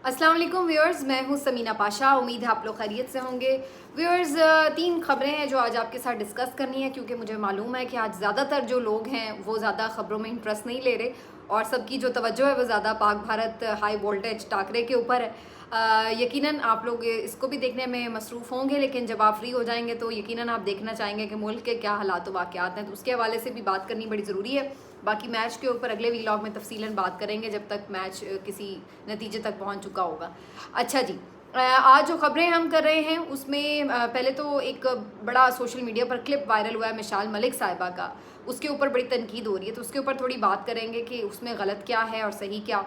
अस्सलाम वालेकुम व्यूअर्स, मैं हूं समीना पाशा। उम्मीद है आप लोग खैरियत से होंगे। व्यूअर्स, 3 खबरें हैं जो आज आपके साथ डिस्कस करनी है, क्योंकि मुझे मालूम है कि आज ज़्यादातर जो लोग हैं वो ज़्यादा खबरों में इंटरेस्ट नहीं ले रहे और सबकी जो तवज्जो है वो ज़्यादा पाक भारत हाई वोल्टेज टाकरे के ऊपर है। यकीनन आप लोग इसको भी देखने में मसरूफ़ होंगे, लेकिन जब आप फ्री हो जाएंगे तो यकीनन आप देखना चाहेंगे कि मुल्क के क्या हालात वाक़यात हैं, तो उसके हवाले से भी बात करनी बड़ी ज़रूरी है। बाकी मैच के ऊपर अगले व्लॉग में तफसीलन बात करेंगे जब तक मैच किसी नतीजे तक पहुंच चुका होगा। अच्छा जी, आज जो खबरें हम कर रहे हैं उसमें पहले तो एक बड़ा सोशल मीडिया पर क्लिप वायरल हुआ है मिसाल मलिक साहिबा का, उसके ऊपर बड़ी तनकीद हो रही है, तो उसके ऊपर थोड़ी बात करेंगे कि उसमें गलत क्या है और सही क्या।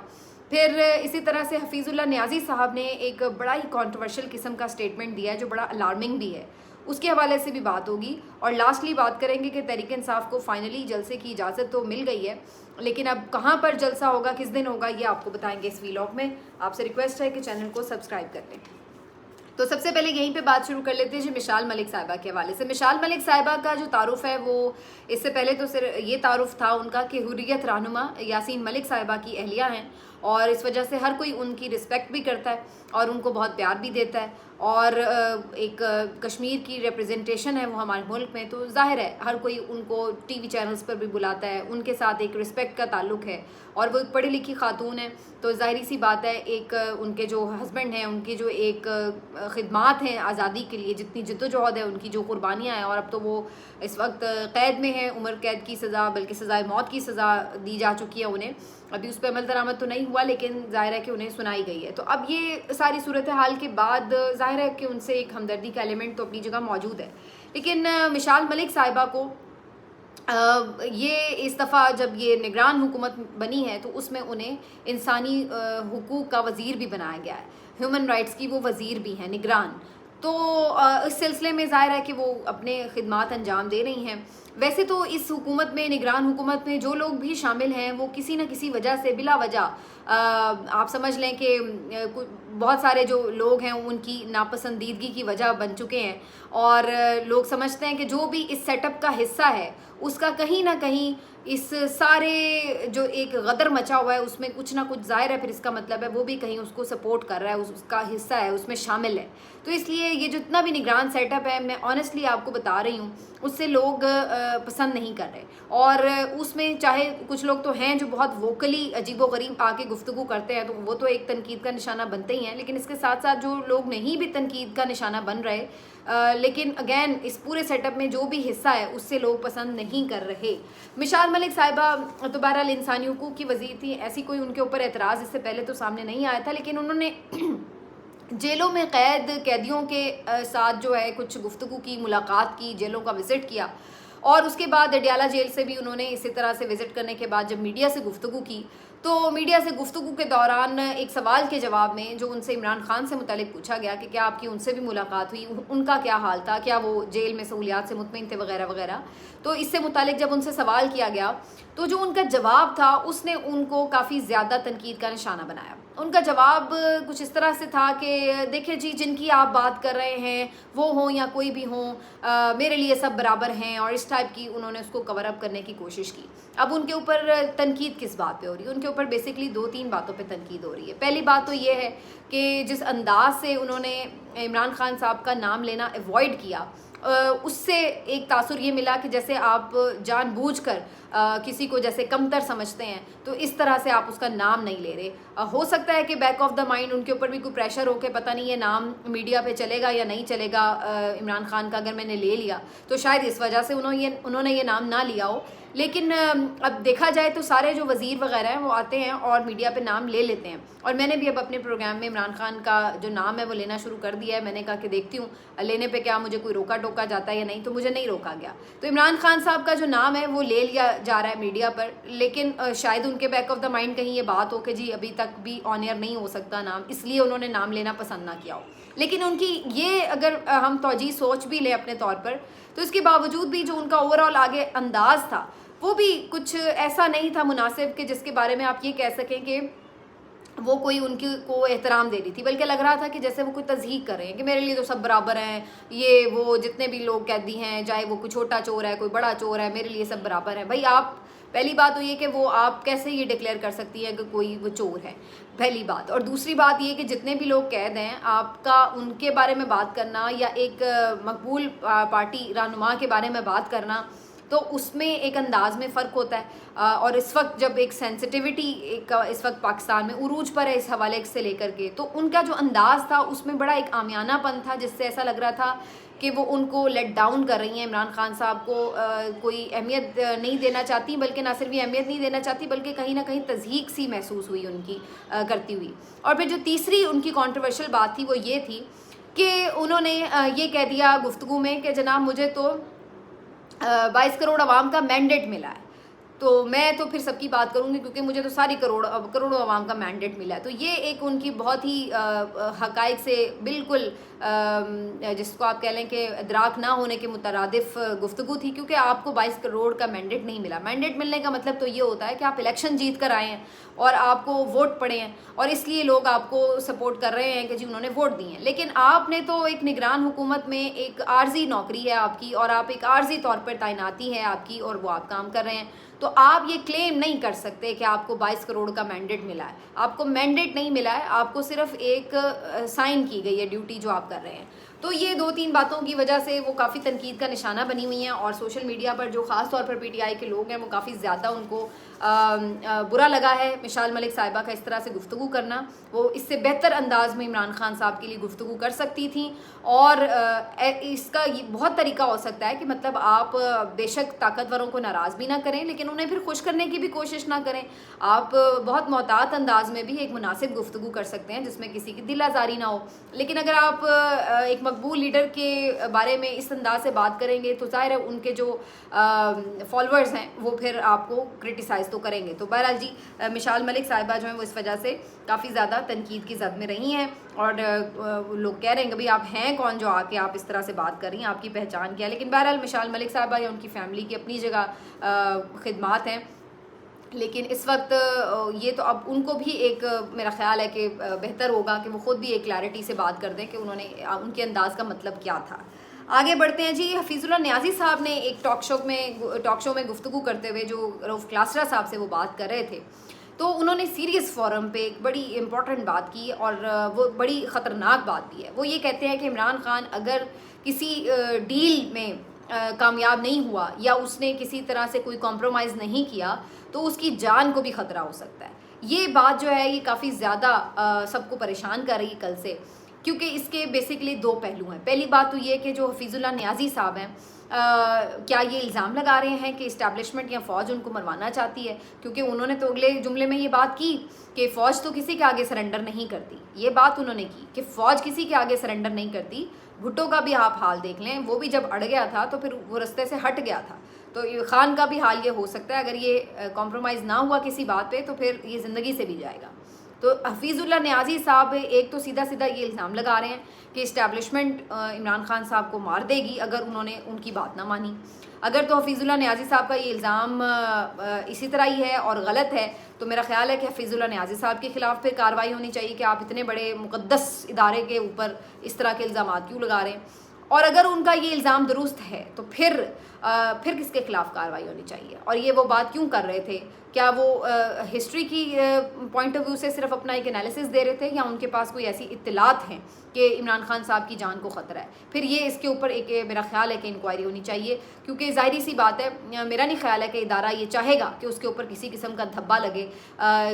फिर इसी तरह से हफीज़ुल्लाह नियाज़ी साहब ने एक बड़ा ही कॉन्ट्रोवर्शियल किस्म का स्टेटमेंट दिया है जो बड़ा अलार्मिंग भी है, उसके हवाले से भी बात होगी। और लास्टली बात करेंगे कि तहरीक इंसाफ को फाइनली जलसे की इजाज़त तो मिल गई है, लेकिन अब कहाँ पर जलसा होगा, किस दिन होगा, ये आपको बताएंगे इस व्लॉग में। आपसे रिक्वेस्ट है कि चैनल को सब्सक्राइब कर लें। तो सबसे पहले यहीं पे बात शुरू कर लेते हैं जी मिसाल मलिक साहिबा के हवाले से। मिसाल मलिक साहिबा का जो तारुफ है वो इससे पहले तो सिर्फ ये तारुफ था उनका कि हुर्रियत रहनुमा यासीन मलिक साहिबा की अहलिया हैं, और इस वजह से हर कोई उनकी रिस्पेक्ट भी करता है और उनको बहुत प्यार भी देता है, और एक कश्मीर की रिप्रेजेंटेशन है वो हमारे मुल्क में, तो जाहिर है हर कोई उनको टीवी चैनल्स पर भी बुलाता है, उनके साथ एक रिस्पेक्ट का ताल्लुक है, और वो एक पढ़ी लिखी खातून है, तो ज़ाहिर सी बात है एक उनके जो हस्बैंड हैं उनकी जो एक खिदमात हैं आज़ादी के लिए, जितनी जद्दोजहद है, उनकी जो कुर्बानियाँ हैं, और अब तो वो इस वक्त क़ैद में है, उम्र कैद की सज़ा बल्कि सज़ाए मौत की सज़ा दी जा चुकी है उन्हें। अभी उस पर अमल दरामद तो नहीं हुआ, लेकिन ज़ाहिर है कि उन्हें सुनाई गई है। तो अब ये सारी सूरत हाल के बाद ज़ाहिर है कि उनसे एक हमदर्दी का एलिमेंट तो अपनी जगह मौजूद है, लेकिन मिसाल मलिक साहिबा को ये इस दफ़ा जब ये निगरान हुकूमत बनी है तो उसमें उन्हें इंसानी हुकूक का वज़ीर भी बनाया गया है, ह्यूमन राइट्स की वो वज़ीर भी हैं, निगरान। तो इस सिलसिले में ज़ाहिर है कि वो अपने खिदमात अंजाम दे रही हैं। वैसे तो इस हुकूमत में, निगरान हुकूमत में जो लोग भी शामिल हैं वो किसी न किसी वजह से बिला वजह आप समझ लें कि बहुत सारे जो लोग हैं उनकी नापसंदीदगी की वजह बन चुके हैं, और लोग समझते हैं कि जो भी इस सेटअप का हिस्सा है उसका कहीं ना कहीं इस सारे जो एक गदर मचा हुआ है उसमें कुछ ना कुछ ज़ाहिर है, फिर इसका मतलब है वो भी कहीं उसको सपोर्ट कर रहा है, उसका हिस्सा है, उसमें शामिल है। तो इसलिए ये जितना भी निगरान सेटअप है, मैं ऑनेस्टली आपको बता रही हूँ, उससे लोग पसंद नहीं कर रहे, और उसमें चाहे कुछ लोग तो हैं जो बहुत वोकली अजीबोगरीब आके गुफ्तगू करते हैं, तो वो तो एक तनकीद का निशाना बनते ही हैं, लेकिन इसके साथ साथ जो लोग नहीं भी तनकीद का निशाना बन रहे, लेकिन अगेन इस पूरे सेटअप में जो भी हिस्सा है उससे लोग पसंद नहीं कर रहे। मिसाल मलिक साहिबा तो बहरहाल इंसानी हुकूक की वज़ीर थी, ऐसी कोई उनके ऊपर एतराज़ इससे पहले तो सामने नहीं आया था, लेकिन उन्होंने जेलों में कैदियों के साथ जो है कुछ गुफ्तगू की, मुलाकात की, जेलों का विज़िट किया, और उसके बाद अडयाला जेल से भी उन्होंने इसी तरह से विज़िट करने के बाद जब मीडिया से गुफ्तगू की, तो मीडिया से गुफ्तगू के दौरान एक सवाल के जवाब में जो उनसे इमरान खान से मुतालिक पूछा गया कि क्या आपकी उनसे भी मुलाकात हुई, उनका क्या हाल था, क्या वो जेल में सहूलियात से मुतमईन थे वगैरह वगैरह, तो इससे मुतालिक जब उनसे सवाल किया गया तो जो उनका जवाब था उसने उनको काफ़ी ज़्यादा तनकीद का निशाना बनाया। उनका जवाब कुछ इस तरह से था कि देखिए जी, जिनकी आप बात कर रहे हैं वो हों या कोई भी हों, मेरे लिए सब बराबर हैं, और इस टाइप की उन्होंने उसको कवर अप करने की कोशिश की। अब उनके ऊपर तनकीद किस बात पे हो रही है? उनके ऊपर बेसिकली 2-3 बातों पे तनकीद हो रही है। पहली बात तो ये है कि जिस अंदाज से उन्होंने इमरान खान साहब का नाम लेना अवॉइड किया, उससे एक तासुर ये मिला कि जैसे आप जानबूझकर किसी को जैसे कमतर समझते हैं, तो इस तरह से आप उसका नाम नहीं ले रहे। हो सकता है कि बैक ऑफ द माइंड उनके ऊपर भी कोई प्रेशर हो के पता नहीं ये नाम मीडिया पे चलेगा या नहीं चलेगा, इमरान खान का अगर मैंने ले लिया तो शायद इस वजह से उन्होंने ये नाम ना लिया हो। लेकिन अब देखा जाए तो सारे जो वज़ीर वगैरह हैं वो आते हैं और मीडिया पे नाम ले लेते हैं, और मैंने भी अब अपने प्रोग्राम में इमरान खान का जो नाम है वो लेना शुरू कर दिया है। मैंने कहा कि देखती हूँ लेने पे क्या मुझे कोई रोका टोका जाता है या नहीं, तो मुझे नहीं रोका गया। तो इमरान खान साहब का जो नाम है वो ले लिया जा रहा है मीडिया पर, लेकिन शायद उनके बैक ऑफ द माइंड कहीं ये बात हो कि जी अभी तक भी ऑन एयर नहीं हो सकता नाम, इसलिए उन्होंने नाम लेना पसंद ना किया हो। लेकिन उनकी ये अगर हम तौजी सोच भी लें अपने तौर पर, तो इसके बावजूद भी जो उनका ओवरऑल आगे अंदाज था वो भी कुछ ऐसा नहीं था मुनासिब कि जिसके बारे में आप ये कह सकें कि वो कोई उनकी को एहतराम दे रही थी, बल्कि लग रहा था कि जैसे वो कोई तज़हीक कर रहे हैं कि मेरे लिए तो सब बराबर हैं, ये वो जितने भी लोग कैदी हैं, चाहे वो कोई छोटा चोर है कोई बड़ा चोर है, मेरे लिए सब बराबर है। भाई आप पहली बात तो ये कि वो आप कैसे ये डिक्लेयर कर सकती हैं कि कोई वो चोर है, पहली बात। और दूसरी बात ये कि जितने भी लोग कैद हैं, आपका उनके बारे में बात करना या एक मकबूल पार्टी रहनुमा के बारे में बात करना, तो उसमें एक अंदाज में फ़र्क होता है। और इस वक्त जब एक सेंसिटिविटी इस वक्त पाकिस्तान में उरूज पर है इस हवाले से लेकर के, तो उनका जो अंदाज़ था उसमें बड़ा एक आमियानापन था, जिससे ऐसा लग रहा था कि वो उनको लेट डाउन कर रही हैं, इमरान खान साहब को कोई अहमियत नहीं देना चाहती, बल्कि ना सिर्फ ये अहमियत नहीं देना चाहती बल्कि कहीं ना कहीं तज़हीक सी महसूस हुई उनकी करती हुई। और फिर जो तीसरी उनकी कंट्रोवर्शियल बात थी वो ये थी कि उन्होंने ये कह दिया गुफ्तगू में कि जनाब मुझे तो 22 करोड़ आवाम का मैंडेट मिला है, तो मैं तो फिर सबकी बात करूंगी क्योंकि मुझे तो सारी करोड़ों आवाम का मैंडेट मिला है। तो ये एक उनकी बहुत ही हकाइक से बिल्कुल जिसको आप कह लें कि इदराक ना होने के मुतरादिफ गुफ्तगू थी, क्योंकि आपको 22 करोड़ का मैंडेट नहीं मिला। मैंडेट मिलने का मतलब तो ये होता है कि आप इलेक्शन जीत कर आए हैं और आपको वोट पड़े हैं और इसलिए लोग आपको सपोर्ट कर रहे हैं कि जी उन्होंने वोट दिए हैं। लेकिन आपने तो एक निगरान हुकूमत में एक आर्जी नौकरी है आपकी, और आप एक आर्जी तौर पर तैनाती है आपकी, और वो आप काम कर रहे हैं। तो आप ये क्लेम नहीं कर सकते कि आपको 22 करोड़ का मैंडेट मिला है। आपको मैंडेट नहीं मिला है, आपको सिर्फ एक साइन की गई है ड्यूटी जो आप कर रहे हैं। तो ये 2-3 बातों की वजह से वो काफ़ी तनकीद का निशाना बनी हुई हैं, और सोशल मीडिया पर जो ख़ास तौर पर पीटीआई के लोग हैं वो काफ़ी ज़्यादा उनको बुरा लगा है मिसाल मलिक साहिबा का इस तरह से गुफ्तगू करना। वो इससे बेहतर अंदाज में इमरान खान साहब के लिए गुफ्तगू कर सकती थी, और इसका ये बहुत तरीका हो सकता है कि मतलब आप बेशक ताकतवरों को नाराज़ भी ना करें, लेकिन उन्हें फिर खुश करने की भी कोशिश ना करें। आप बहुत मोहतात अंदाज में भी एक मुनासिब गुफ्तगू कर सकते हैं जिसमें किसी की दिल आज़ारी ना हो। लेकिन अगर आप एक मकबूल लीडर के बारे में इस अंदाज से बात करेंगे तो ज़ाहिर है उनके जो फॉलोअर्स हैं वो फिर आपको क्रिटिसाइज़ तो करेंगे। तो बहरहाल जी मिसाल मलिक साहिबा जो हैं वो इस वजह से काफ़ी ज़्यादा तनकीद की जद में रही हैं, और लोग कह रहे हैं कि भाई आप हैं कौन जो आके आप इस तरह से बात कर रही हैं, आपकी पहचान क्या है। लेकिन बहरहाल मिसाल मलिक साहिबा या उनकी फ़ैमिली की अपनी जगह खिदमात हैं, लेकिन इस वक्त ये तो अब उनको भी एक मेरा ख्याल है कि बेहतर होगा कि वो ख़ुद भी एक क्लैरिटी से बात कर दें कि उन्होंने उनके अंदाज़ का मतलब क्या था। आगे बढ़ते हैं जी। हफीज़ुल्लाह न्याज़ी साहब ने एक टॉक शो में गुफ्तगू करते हुए जो रऊफ़ क्लासरा साहब से वो बात कर रहे थे, तो उन्होंने सीरियस फोरम पे एक बड़ी इंपॉर्टेंट बात की, और वो बड़ी ख़तरनाक बात भी है। वो ये कहते हैं कि इमरान खान अगर किसी डील में कामयाब नहीं हुआ या उसने किसी तरह से कोई कॉम्प्रोमाइज़ नहीं किया तो उसकी जान को भी ख़तरा हो सकता है। ये बात जो है ये काफ़ी ज़्यादा सबको परेशान कर रही है कल से, क्योंकि इसके बेसिकली 2 पहलू हैं। पहली बात तो ये कि जो हफीज़ुल्लाह न्याज़ी साहब हैं क्या ये इल्ज़ाम लगा रहे हैं कि इस्टेब्लिशमेंट या फ़ौज उनको मरवाना चाहती है, क्योंकि उन्होंने तो अगले जुमले में ये बात की कि फ़ौज तो किसी के आगे सरेंडर नहीं करती। ये बात उन्होंने की कि फ़ौज किसी के आगे सरेंडर नहीं करती। भुट्टो का भी आप हाल देख लें, वो भी जब अड़ गया था तो फिर वो रास्ते से हट गया था। तो खान का भी हाल ये हो सकता है, अगर ये कॉम्प्रोमाइज़ ना हुआ किसी बात पे तो फिर ये ज़िंदगी से भी जाएगा। तो हफीज़ुल्लाह न्याज़ी साहब एक तो सीधा सीधा ये इल्ज़ाम लगा रहे हैं कि इस्टेब्लिशमेंट इमरान खान साहब को मार देगी अगर उन्होंने उनकी बात ना मानी। अगर तो हफीज़ुल्लाह न्याज़ी साहब का ये इल्ज़ाम इसी तरह ही है और गलत है, तो मेरा ख्याल है कि हफीज़ुल्लाह न्याज़ी साहब के ख़िलाफ़ फिर कार्रवाई होनी चाहिए कि आप इतने बड़े मुक़द्दस इदारे के ऊपर इस तरह के इल्ज़ाम क्यों लगा रहे हैं। और अगर उनका ये इल्ज़ाम दुरुस्त है तो फिर किसके खिलाफ कार्रवाई होनी चाहिए, और ये वो बात क्यों कर रहे थे? क्या वो हिस्ट्री की पॉइंट ऑफ व्यू से सिर्फ अपना एक एनालिसिस दे रहे थे, या उनके पास कोई ऐसी इत्तलात हैं कि इमरान खान साहब की जान को ख़तरा है? फिर ये इसके ऊपर एक मेरा ख्याल है कि इंक्वायरी होनी चाहिए, क्योंकि ज़ाहिर सी बात है मेरा नहीं ख्याल है कि इदारा ये चाहेगा कि उसके ऊपर किसी किस्म का धब्बा लगे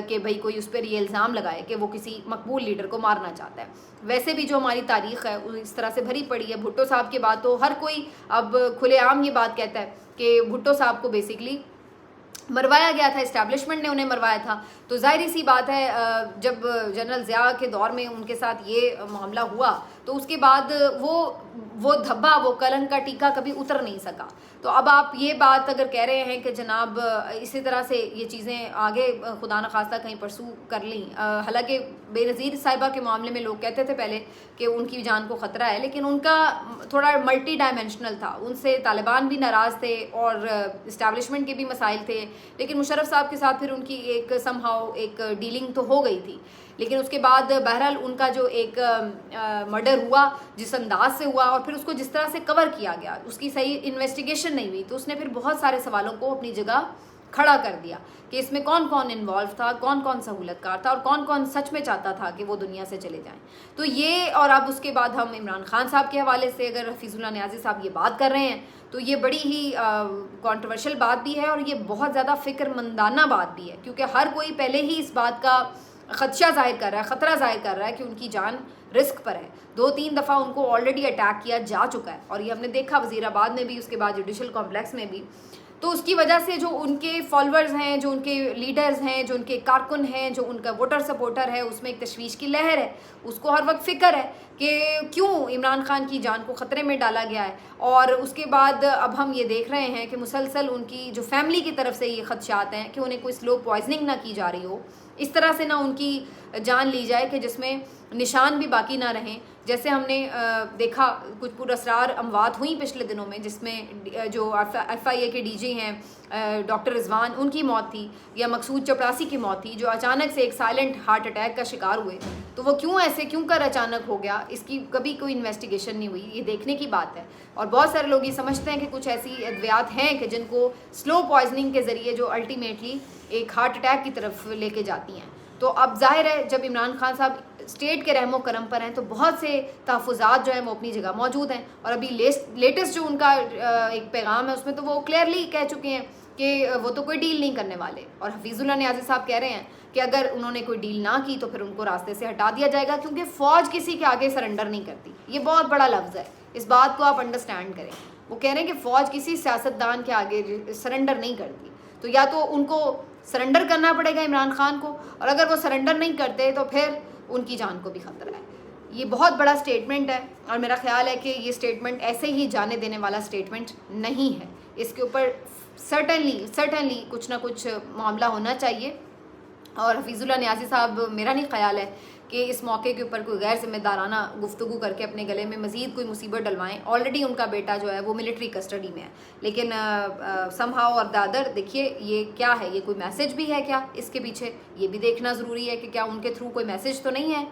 कि भाई कोई उस पर ये इल्ज़ाम लगाए कि वो किसी मकबूल लीडर को मारना चाहता है। वैसे भी जो हमारी तारीख़ है इस तरह से भरी पड़ी है। भुट्टो साहब के बाद तो हर कोई अब खुलेआम ये बात कहता है कि भुट्टो साहब को बेसिकली मरवाया गया था, इस्टेब्लिशमेंट ने उन्हें मरवाया था। तो जाहिर सी बात है जब जनरल ज़िया के दौर में उनके साथ ये मामला हुआ तो उसके बाद वो धब्बा, वो कलंक का टीका कभी उतर नहीं सका। तो अब आप ये बात अगर कह रहे हैं कि जनाब इसी तरह से ये चीज़ें आगे खुदा न खास्ता कहीं परसू कर ली, हालांकि बेनज़ीर साहिबा के मामले में लोग कहते थे पहले कि उनकी जान को ख़तरा है, लेकिन उनका थोड़ा मल्टी डायमेंशनल था। उनसे तालिबान भी नाराज़ थे और इस्टेब्लिशमेंट के भी मसाइल थे, लेकिन मुशर्रफ साहब के साथ फिर उनकी एक समहाउ एक डीलिंग तो हो गई थी। लेकिन उसके बाद बहरहाल उनका जो एक मर्डर हुआ जिस अंदाज से हुआ और फिर उसको जिस तरह से कवर किया गया, उसकी सही इन्वेस्टिगेशन नहीं हुई, तो उसने फिर बहुत सारे सवालों को अपनी जगह खड़ा कर दिया कि इसमें कौन कौन इन्वॉल्व था, कौन कौन सहूलतकार था और कौन कौन सच में चाहता था कि वो दुनिया से चले जाएं। तो ये, और अब उसके बाद हम इमरान खान साहब के हवाले से अगर हफीजुल्लाह नियाज़ी साहब ये बात कर रहे हैं तो ये बड़ी ही कंट्रोवर्शियल बात भी है और ये बहुत ज़्यादा फ़िक्रमंदाना बात भी है, क्योंकि हर कोई पहले ही इस बात का खदशा जाहिर कर रहा है, ख़तरा जाहिर कर रहा है कि उनकी जान रिस्क पर है। 2-3 दफ़ा उनको ऑलरेडी अटैक किया जा चुका है और ये हमने देखा वज़ीराबाद में भी, उसके बाद जुडिशल कॉम्प्लेक्स में भी। तो उसकी वजह से जो उनके फॉलोअर्स हैं, जो उनके लीडर्स हैं, जो उनके कारकुन हैं, जो उनका वोटर सपोर्टर है, उसमें एक तशवीश की लहर है। उसको हर वक्त फ़िक्र है कि क्यों इमरान खान की जान को ख़तरे में डाला गया है। और उसके बाद अब हम ये देख रहे हैं कि मुसलसल उनकी जो फैमिली की तरफ से ये खदशात हैं कि उन्हें कोई स्लो पॉइजनिंग ना की जा रही हो, इस तरह से ना उनकी जान ली जाए कि जिसमें निशान भी बाकी ना रहें। जैसे हमने देखा कुछ पुरअसरार अमवात हुई पिछले दिनों में, जिसमें जो FIA के DG हैं डॉक्टर रिजवान, उनकी मौत थी, या मकसूद चपरासी की मौत थी, जो अचानक से एक साइलेंट हार्ट अटैक का शिकार हुए। तो वो क्यों कर अचानक हो गया, इसकी कभी कोई इन्वेस्टिगेशन नहीं हुई, ये देखने की बात है। और बहुत सारे लोग ये समझते हैं कि कुछ ऐसी अद्वियात हैं कि जिनको स्लो पॉइजनिंग के ज़रिए जो अल्टीमेटली एक हार्ट अटैक की तरफ लेके जाती हैं। तो अब जाहिर है जब इमरान खान साहब स्टेट के रहमो करम पर हैं तो बहुत से तहफ़्फ़ुज़ात जो हैं वो अपनी जगह मौजूद हैं। और अभी लेटेस्ट जो उनका एक पैगाम है उसमें तो वो क्लियरली कह चुके हैं कि वो तो कोई डील नहीं करने वाले। और हफीजुल्लाह नियाज़ी साहब कह रहे हैं कि अगर उन्होंने कोई डील ना की तो फिर उनको रास्ते से हटा दिया जाएगा, क्योंकि फ़ौज किसी के आगे सरेंडर नहीं करती। ये बहुत बड़ा लफ्ज़ है, इस बात को आप अंडरस्टैंड करें। वो कह रहे हैं कि फ़ौज किसी सियासतदान के आगे सरेंडर नहीं करती। तो या तो उनको सरेंडर करना पड़ेगा इमरान खान को, और अगर वो सरेंडर नहीं करते तो फिर उनकी जान को भी ख़तरा है। ये बहुत बड़ा स्टेटमेंट है और मेरा ख्याल है कि ये स्टेटमेंट ऐसे ही जाने देने वाला स्टेटमेंट नहीं है। इसके ऊपर सर्टनली कुछ ना कुछ मामला होना चाहिए। और हफीजुल्लाह नियाज़ी साहब, मेरा नहीं ख्याल है कि इस मौके के ऊपर कोई गैर जिम्मेदाराना गुफ्तगू करके अपने गले में मज़ीद कोई मुसीबत डलवाएं। ऑलरेडी उनका बेटा जो है वो मिलिट्री कस्टडी में है, लेकिन समहाउ और द अदर, देखिए ये क्या है, ये कोई मैसेज भी है क्या इसके पीछे, ये भी देखना ज़रूरी है कि क्या उनके थ्रू कोई मैसेज तो नहीं है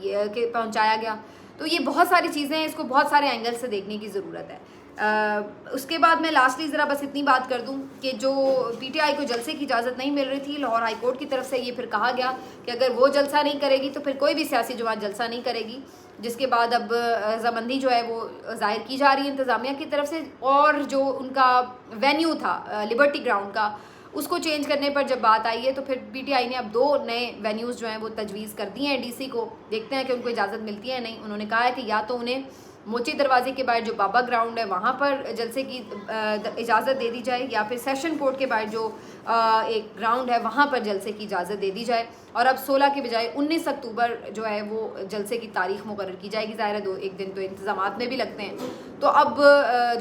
ये कि पहुँचाया गया। तो ये बहुत सारी चीज़ें हैं, इसको बहुत सारे एंगल से देखने की ज़रूरत है। उसके बाद मैं लास्टली ज़रा बस इतनी बात कर दूं कि जो PTI को जलसे की इजाज़त नहीं मिल रही थी, लाहौर हाई कोर्ट की तरफ से ये फिर कहा गया कि अगर वो जलसा नहीं करेगी तो फिर कोई भी सियासी जमात जलसा नहीं करेगी। जिसके बाद अब रजामंदी जो है वो जाहिर की जा रही है इंतज़ामिया की तरफ से। और जो उनका वेन्यू था लिबर्टी ग्राउंड का, उसको चेंज करने पर जब बात आई है तो फिर PTI ने अब 2 नए वेन्यूज़ जो हैं वो तजवीज़ कर दिए हैं DC को। देखते हैं कि उनको इजाज़त मिलती है नहीं। उन्होंने कहा है कि या तो उन्हें मोची दरवाजे के बाहर जो बाबा ग्राउंड है वहाँ पर जलसे की इजाज़त दे दी जाए, या फिर सेशन कोर्ट के बाहर जो एक ग्राउंड है वहाँ पर जलसे की इजाज़त दे दी जाए। और अब 16 के बजाय 19 अक्टूबर जो है वो जलसे की तारीख मुकर्रर की जाएगी। ज़ाहिर है 1 दिन तो इंतज़ामात में भी लगते हैं। तो अब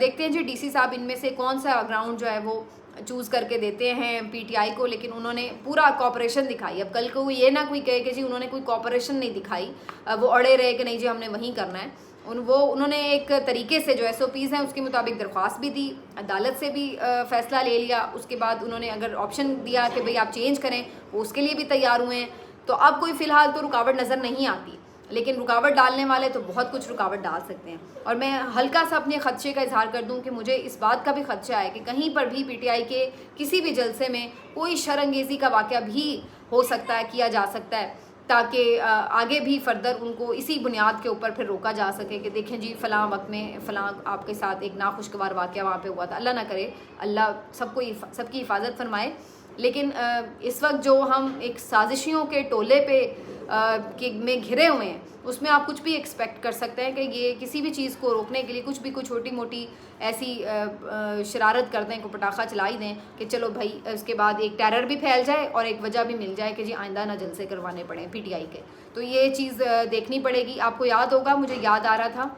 देखते हैं जी DC साहब इनमें से कौन सा ग्राउंड जो है वो चूज़ करके देते हैं PTI को। लेकिन उन्होंने पूरा कोऑपरेशन दिखाई। अब कल को ये ना कोई कहे कि जी उन्होंने कोई कोऑपरेशन नहीं दिखाई, वो अड़े रहे कि नहीं जी हमने वहीं करना है। उन्होंने एक तरीके से जो SOPs हैं उसके मुताबिक दरख्वास्त भी दी, अदालत से भी फ़ैसला ले लिया। उसके बाद उन्होंने अगर ऑप्शन दिया कि भाई आप चेंज करें, वो उसके लिए भी तैयार हुए हैं। तो अब कोई फ़िलहाल तो रुकावट नज़र नहीं आती, लेकिन रुकावट डालने वाले तो बहुत कुछ रुकावट डाल सकते हैं। और मैं हल्का सा अपने खदशे का इजहार कर दूं कि मुझे इस बात का भी खदशा है कि कहीं पर भी PTI के किसी भी जलसे में कोई शर्मंगेज़ी का वाक़या भी हो सकता है, किया जा सकता है, ताकि आगे भी फर्दर उनको इसी बुनियाद के ऊपर फिर रोका जा सके कि देखें जी फ़लाँ वक्त में फ़लाँ आपके साथ एक नाखुशगवार वाक़या वहाँ पे हुआ था। अल्लाह ना करे, अल्लाह सबकी हिफाजत फरमाए। लेकिन इस वक्त जो हम एक साजिशियों के टोले पे में घिरे हुए हैं, उसमें आप कुछ भी एक्सपेक्ट कर सकते हैं कि ये किसी भी चीज़ को रोकने के लिए कुछ भी कोई छोटी मोटी ऐसी शरारत कर दें, को पटाखा चलाई दें कि चलो भाई उसके बाद एक टेरर भी फैल जाए और एक वजह भी मिल जाए कि जी आइंदा ना जलसे करवाने पड़े PTI के। तो ये चीज़ देखनी पड़ेगी। आपको याद होगा, मुझे याद आ रहा था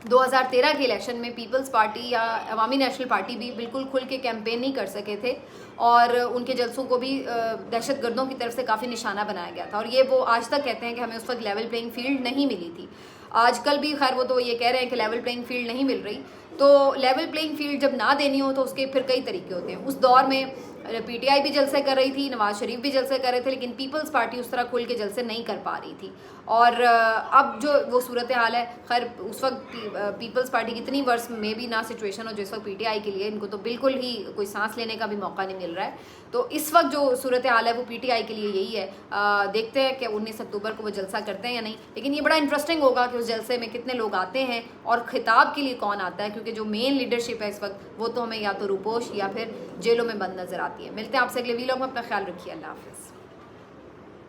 2013 के इलेक्शन में पीपल्स पार्टी या अवामी नेशनल पार्टी भी बिल्कुल खुल के कैंपेन नहीं कर सके थे और उनके जलसों को भी दहशतगर्दों की तरफ से काफ़ी निशाना बनाया गया था। और ये वो आज तक कहते हैं कि हमें उस वक्त लेवल प्लेइंग फील्ड नहीं मिली थी। आजकल भी खैर वो तो ये कह रहे हैं कि लेवल प्लेइंग फील्ड नहीं मिल रही। तो लेवल प्लेइंग फील्ड जब ना देनी हो तो उसके फिर कई तरीके होते हैं। उस दौर में पीटीआई भी जलसे कर रही थी, नवाज शरीफ भी जलसे कर रहे थे, लेकिन पीपल्स पार्टी उस तरह खुल के जलसे नहीं कर पा रही थी। और अब जो वो सूरत हाल है, खैर उस वक्त पीपल्स पार्टी की इतनी वर्ष में भी ना सिचुएशन हो जिस वक्त पीटीआई के लिए, इनको तो बिल्कुल ही कोई सांस लेने का भी मौका नहीं मिल रहा है। तो इस वक्त जो सूरत हाल है वो पीटीआई के लिए यही है। देखते हैं कि 19 अक्टूबर को वो जलसा करते हैं या नहीं, लेकिन ये बड़ा इंटरेस्टिंग होगा कि उस जलसे में कितने लोग आते हैं और खिताब के लिए कौन आता है, क्योंकि जो मेन लीडरशिप है इस वक्त वो तो हमें या तो रूपोश या फिर जेलों में बंद नजर आती है। मिलते हैं आपसे अगले वीलॉग में, अपना ख्याल रखिए, अल्लाह हाफिज़।